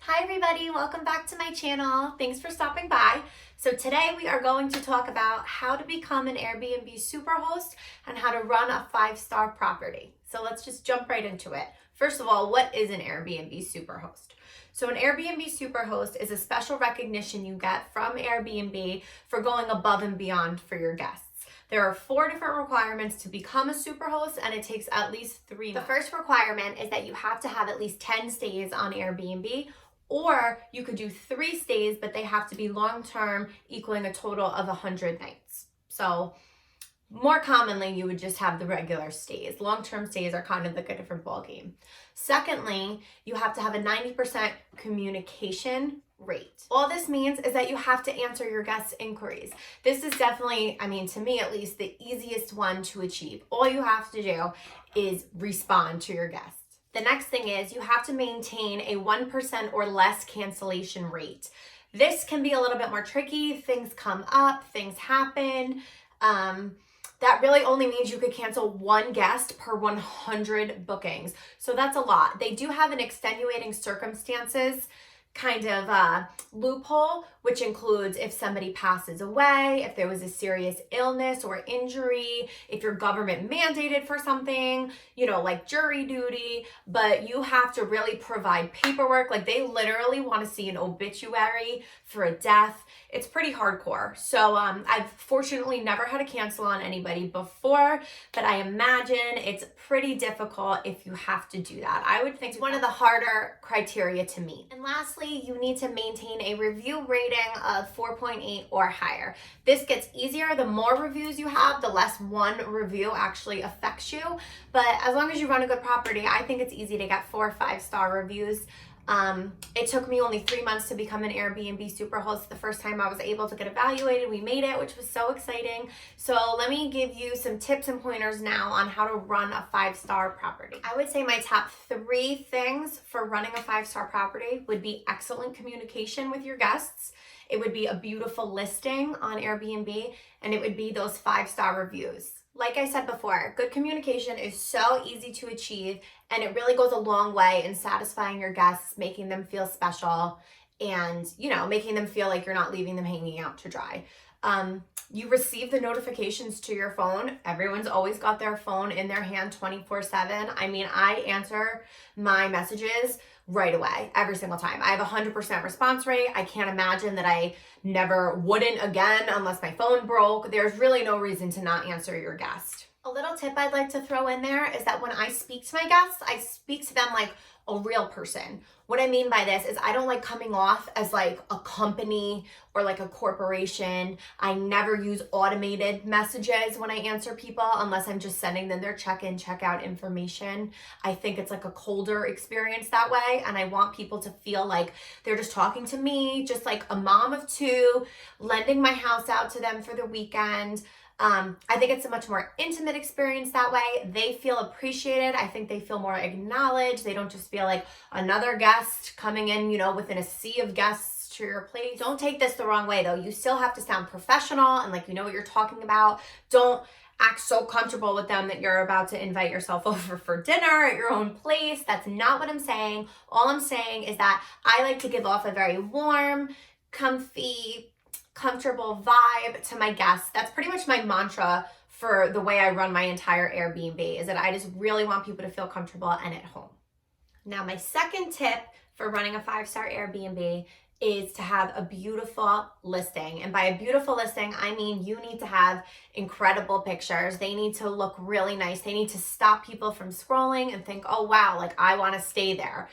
Hi everybody, welcome back to my channel. Thanks for stopping by. So today we are going to talk about how to become an Airbnb Superhost and how to run a 5-star property. So let's just jump right into it. First of all, what is an Airbnb Superhost? So an Airbnb Superhost is a special recognition you get from Airbnb for going above and beyond for your guests. There are 4 different requirements to become a superhost, and it takes at least 3 months. The first requirement is that you have to have at least 10 stays on Airbnb, or you could do 3 stays, but they have to be long-term, equaling a total of 100 nights. So more commonly, you would just have the regular stays. Long-term stays are kind of like a different ballgame. Secondly, you have to have a 90% communication rate. All this means is that you have to answer your guests' inquiries. This is definitely, to me at least, the easiest one to achieve. All you have to do is respond to your guests. The next thing is you have to maintain a 1% or less cancellation rate. This can be a little bit more tricky. Things come up, things happen. That really only means you could cancel 1 guest per 100 bookings. So that's a lot. They do have an extenuating circumstances kind of loophole, which includes if somebody passes away, if there was a serious illness or injury, if you're government mandated for something, like jury duty, but you have to really provide paperwork. Like they literally want to see an obituary for a death. It's pretty hardcore. So I've fortunately never had to cancel on anybody before, but I imagine it's pretty difficult if you have to do that. I would think it's one of the harder criteria to meet. And lastly, you need to maintain a review rating of 4.8 or higher. This gets easier. The more reviews you have, the less one review actually affects you. But as long as you run a good property, I think it's easy to get 4 or 5-star reviews. It took me only 3 months to become an Airbnb Superhost. The first time I was able to get evaluated, we made it, which was so exciting. So let me give you some tips and pointers now on how to run a 5-star property. I would say my top 3 things for running a 5-star property would be excellent communication with your guests. It would be a beautiful listing on Airbnb, and it would be those 5-star reviews. Like I said before, good communication is so easy to achieve, and it really goes a long way in satisfying your guests, making them feel special, and making them feel like you're not leaving them hanging out to dry. You receive the notifications to your phone. Everyone's always got their phone in their hand 24/7. I answer my messages right away, every single time. I have a 100% response rate. I can't imagine that I never wouldn't again unless my phone broke. There's really no reason to not answer your guest. A little tip I'd like to throw in there is that when I speak to my guests, I speak to them like a real person. What I mean by this is I don't like coming off as like a company or like a corporation. I never use automated messages when I answer people unless I'm just sending them their check-in, check-out information. I think it's like a colder experience that way, and I want people to feel like they're just talking to me, just like a mom of 2, lending my house out to them for the weekend. I think it's a much more intimate experience that way. They feel appreciated. I think they feel more acknowledged. They don't just feel like another guest coming in, within a sea of guests to your place. Don't take this the wrong way though. You still have to sound professional and like you know what you're talking about. Don't act so comfortable with them that you're about to invite yourself over for dinner at your own place. That's not what I'm saying. All I'm saying is that I like to give off a very warm, comfy, comfortable vibe to my guests. That's pretty much my mantra for the way I run my entire Airbnb, is that I just really want people to feel comfortable and at home. Now, my second tip for running a 5-star Airbnb is to have a beautiful listing. And by a beautiful listing, I mean you need to have incredible pictures. They need to look really nice. They need to stop people from scrolling and think, oh wow, like I want to stay there.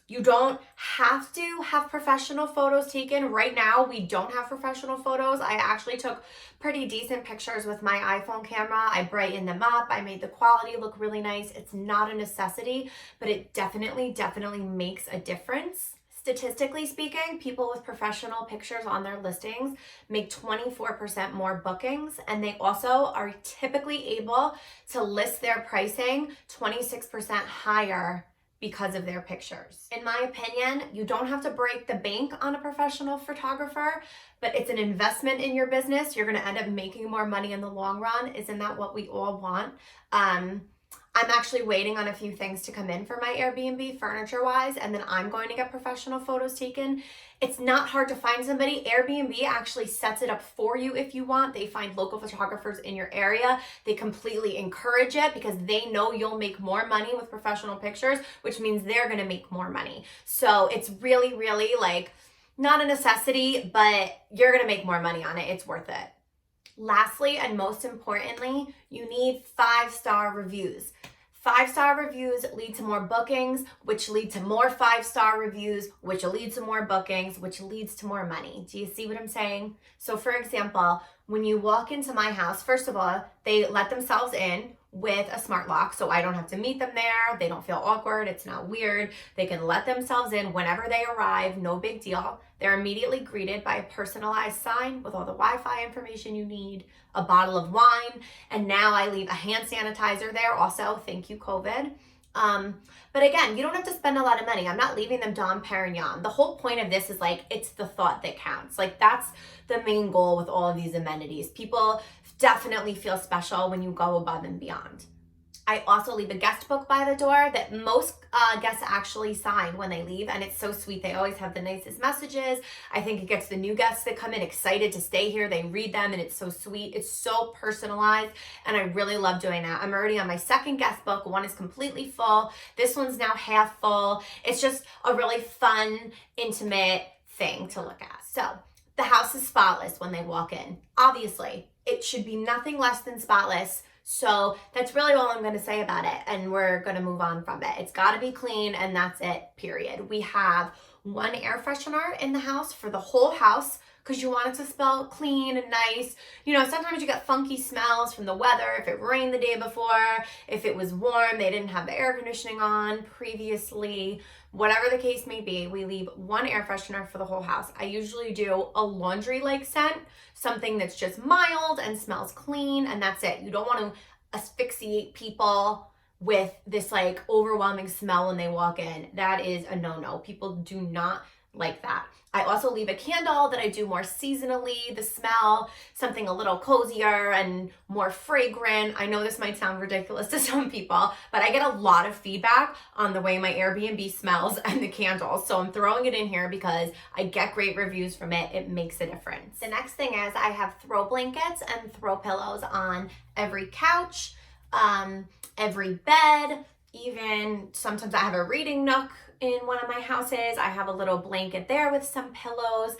You don't have to have professional photos taken. Right now, we don't have professional photos. I actually took pretty decent pictures with my iPhone camera. I brightened them up. I made the quality look really nice. It's not a necessity, but it definitely makes a difference. Statistically speaking, people with professional pictures on their listings make 24% more bookings, and they also are typically able to list their pricing 26% higher because of their pictures. In my opinion, you don't have to break the bank on a professional photographer, but it's an investment in your business. You're gonna end up making more money in the long run. Isn't that what we all want? I'm actually waiting on a few things to come in for my Airbnb furniture-wise, and then I'm going to get professional photos taken. It's not hard to find somebody. Airbnb actually sets it up for you if you want. They find local photographers in your area. They completely encourage it because they know you'll make more money with professional pictures, which means they're gonna make more money. So it's really, really like not a necessity, but you're gonna make more money on it. It's worth it. Lastly, and most importantly, you need 5-star reviews. 5-star reviews lead to more bookings, which lead to more 5-star reviews, which lead to more bookings, which leads to more money. Do you see what I'm saying? So for example, when you walk into my house, first of all, they let themselves in with a smart lock, so I don't have to meet them there. They don't feel awkward. It's not weird. They can let themselves in whenever they arrive. No big deal. They're immediately greeted by a personalized sign with all the Wi-Fi information you need, a bottle of wine, and now I leave a hand sanitizer there also. Thank you, COVID. But again, you don't have to spend a lot of money. I'm not leaving them Dom Perignon. The whole point of this is like, it's the thought that counts. Like that's the main goal with all of these amenities. People definitely feel special when you go above and beyond. I also leave a guest book by the door that most guests actually sign when they leave, and it's so sweet. They always have the nicest messages. I think it gets the new guests that come in excited to stay here. They read them, and it's so sweet. It's so personalized, and I really love doing that. I'm already on my second guest book. One is completely full. This one's now half full. It's just a really fun, intimate thing to look at. So the house is spotless when they walk in. Obviously, it should be nothing less than spotless. So that's really all I'm going to say about it, and we're going to move on from it. It's got to be clean, and that's it, period. We have one air freshener in the house for the whole house because you want it to smell clean and nice. You know, sometimes you get funky smells from the weather. If it rained the day before, if it was warm, they didn't have the air conditioning on previously. Whatever the case may be, we leave one air freshener for the whole house. I usually do a laundry-like scent, something that's just mild and smells clean, and that's it. You don't want to asphyxiate people with this like overwhelming smell when they walk in. That is a no-no. People do not like that. I also leave a candle that I do more seasonally, the smell, something a little cozier and more fragrant. I know this might sound ridiculous to some people, but I get a lot of feedback on the way my Airbnb smells and the candles. So I'm throwing it in here because I get great reviews from it. It makes a difference. The next thing is I have throw blankets and throw pillows on every couch, every bed, even sometimes I have a reading nook in one of my houses. I have a little blanket there with some pillows.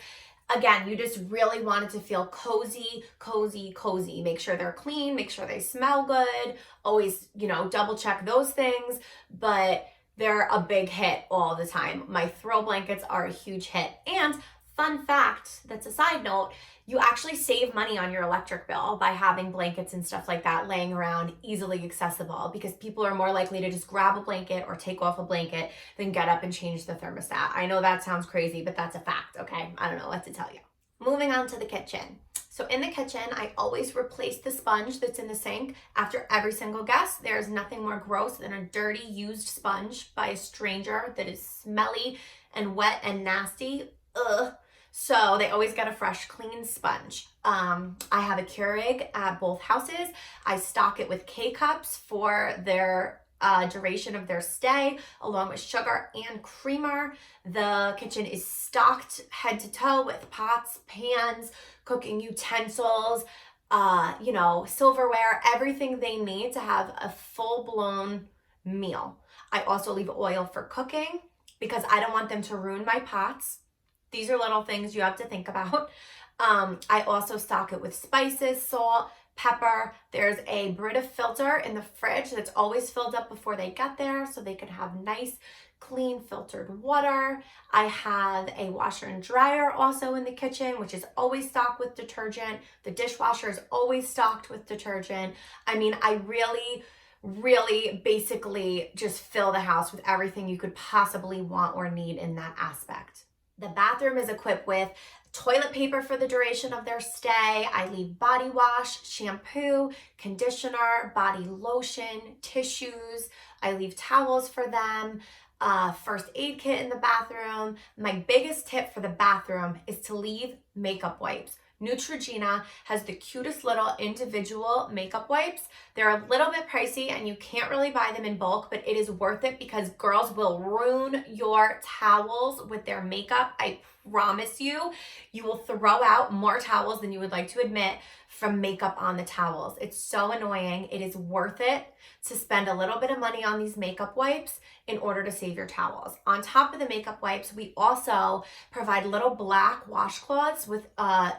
Again, you just really want it to feel cozy, cozy, cozy. Make sure they're clean, make sure they smell good. Always, you know, double check those things, but they're a big hit all the time. My throw blankets are a huge hit. And fun fact, that's a side note, you actually save money on your electric bill by having blankets and stuff like that laying around easily accessible, because people are more likely to just grab a blanket or take off a blanket than get up and change the thermostat. I know that sounds crazy, but that's a fact, okay? I don't know what to tell you. Moving on to the kitchen. So in the kitchen, I always replace the sponge that's in the sink after every single guest. There's nothing more gross than a dirty used sponge by a stranger that is smelly and wet and nasty. Ugh. So they always get a fresh, clean sponge. I have a Keurig at both houses. I stock it with K-cups for their duration of their stay, along with sugar and creamer. The kitchen is stocked head to toe with pots, pans, cooking utensils, you know, silverware, everything they need to have a full-blown meal. I also leave oil for cooking because I don't want them to ruin my pots. These are little things you have to think about. I also stock it with spices, salt, pepper. There's a Brita filter in the fridge that's always filled up before they get there so they can have nice, clean, filtered water. I have a washer and dryer also in the kitchen, which is always stocked with detergent. The dishwasher is always stocked with detergent. I mean, I really basically just fill the house with everything you could possibly want or need in that aspect. The bathroom is equipped with toilet paper for the duration of their stay. I leave body wash, shampoo, conditioner, body lotion, tissues. I leave towels for them, first aid kit in the bathroom. My biggest tip for the bathroom is to leave makeup wipes. Neutrogena has the cutest little individual makeup wipes. They're a little bit pricey and you can't really buy them in bulk, but it is worth it because girls will ruin your towels with their makeup. I promise you, you will throw out more towels than you would like to admit from makeup on the towels. It's so annoying. It is worth it to spend a little bit of money on these makeup wipes in order to save your towels. On top of the makeup wipes, we also provide little black washcloths with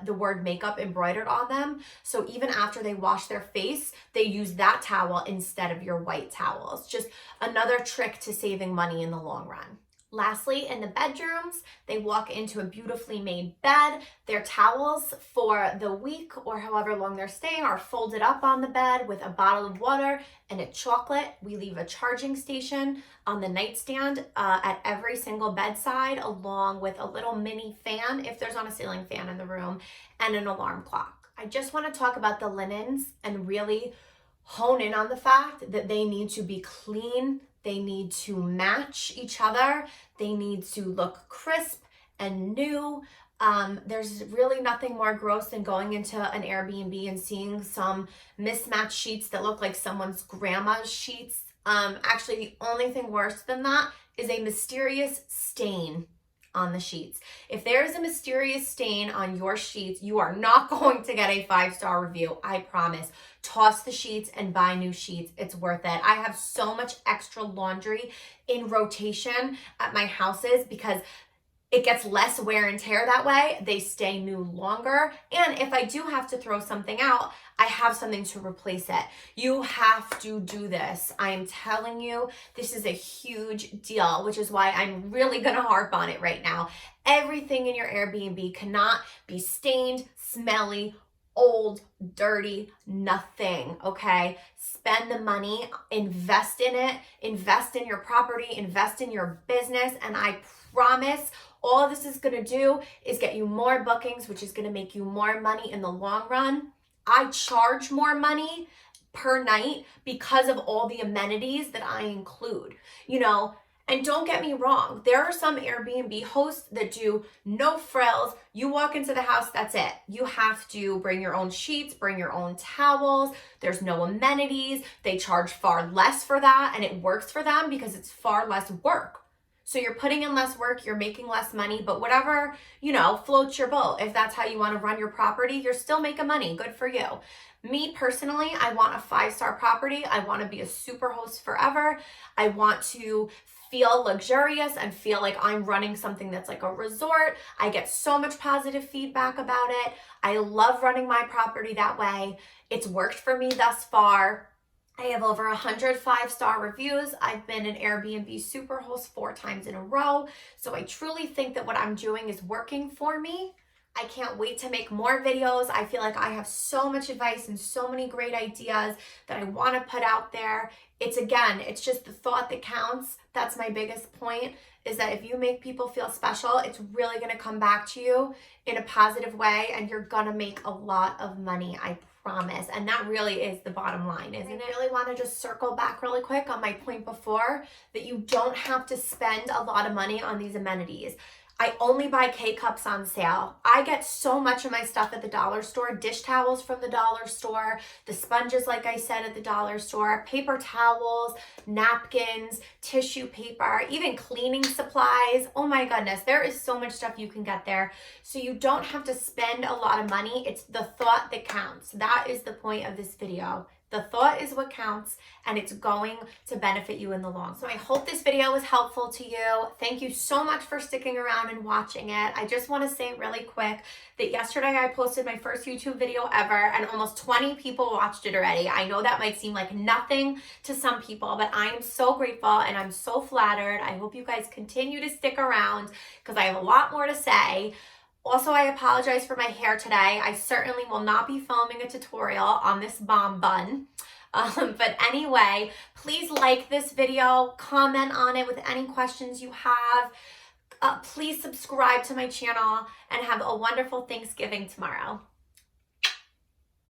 the word makeup embroidered on them. So even after they wash their face, they use that towel instead of your white towels. Just another trick to saving money in the long run. Lastly, in the bedrooms, they walk into a beautifully made bed. Their towels for the week or however long they're staying are folded up on the bed with a bottle of water and a chocolate. We leave a charging station on the nightstand at every single bedside, along with a little mini fan if there's not a ceiling fan in the room, and an alarm clock. I just want to talk about the linens and really hone in on the fact that they need to be clean. They need to match each other. They need to look crisp and new. There's really nothing more gross than going into an Airbnb and seeing some mismatched sheets that look like someone's grandma's sheets. Actually, the only thing worse than that is a mysterious stain on the sheets. If there is a mysterious stain on your sheets, you are not going to get a 5-star review, I promise. Toss the sheets and buy new sheets. It's worth it. I have so much extra laundry in rotation at my houses because it gets less wear and tear that way. They stay new longer. And if I do have to throw something out, I have something to replace it. You have to do this. I am telling you, this is a huge deal, which is why I'm really gonna harp on it right now. Everything in your Airbnb cannot be stained, smelly, old, dirty, nothing, okay? Spend the money, invest in it, invest in your property, invest in your business, and I promise all this is gonna do is get you more bookings, which is gonna make you more money in the long run. I charge more money per night because of all the amenities that I include, and don't get me wrong, there are some Airbnb hosts that do no frills. You walk into the house, that's it. You have to bring your own sheets, bring your own towels. There's no amenities. They charge far less for that, and it works for them because it's far less work. So you're putting in less work, you're making less money, but whatever, floats your boat. If that's how you want to run your property, you're still making money. Good for you. Me personally, I want a 5-star property. I want to be a Superhost forever. I want to feel luxurious and feel like I'm running something that's like a resort. I get so much positive feedback about it. I love running my property that way. It's worked for me thus far. I have over 100 5-star reviews. I've been an Airbnb Superhost 4 times in a row. So I truly think that what I'm doing is working for me. I can't wait to make more videos. I feel like I have so much advice and so many great ideas that I want to put out there. It's just the thought that counts. That's my biggest point, is that if you make people feel special, it's really going to come back to you in a positive way, and you're going to make a lot of money, I promise. And that really is the bottom line, isn't it? I really want to just circle back really quick on my point before, that you don't have to spend a lot of money on these amenities. I only buy K-cups on sale. I get so much of my stuff at the dollar store. Dish towels from the dollar store, the sponges, like I said, at the dollar store, paper towels, napkins, tissue paper, even cleaning supplies. Oh my goodness, there is so much stuff you can get there. So you don't have to spend a lot of money. It's the thought that counts. That is the point of this video. The thought is what counts, and it's going to benefit you in the long run. So I hope this video was helpful to you. Thank you so much for sticking around and watching it. I just want to say really quick that yesterday I posted my first YouTube video ever, and almost 20 people watched it already. I know that might seem like nothing to some people, but I am so grateful and I'm so flattered. I hope you guys continue to stick around because I have a lot more to say. Also, I apologize for my hair today. I certainly will not be filming a tutorial on this bomb bun. But anyway, please like this video, comment on it with any questions you have. Please subscribe to my channel and have a wonderful Thanksgiving tomorrow.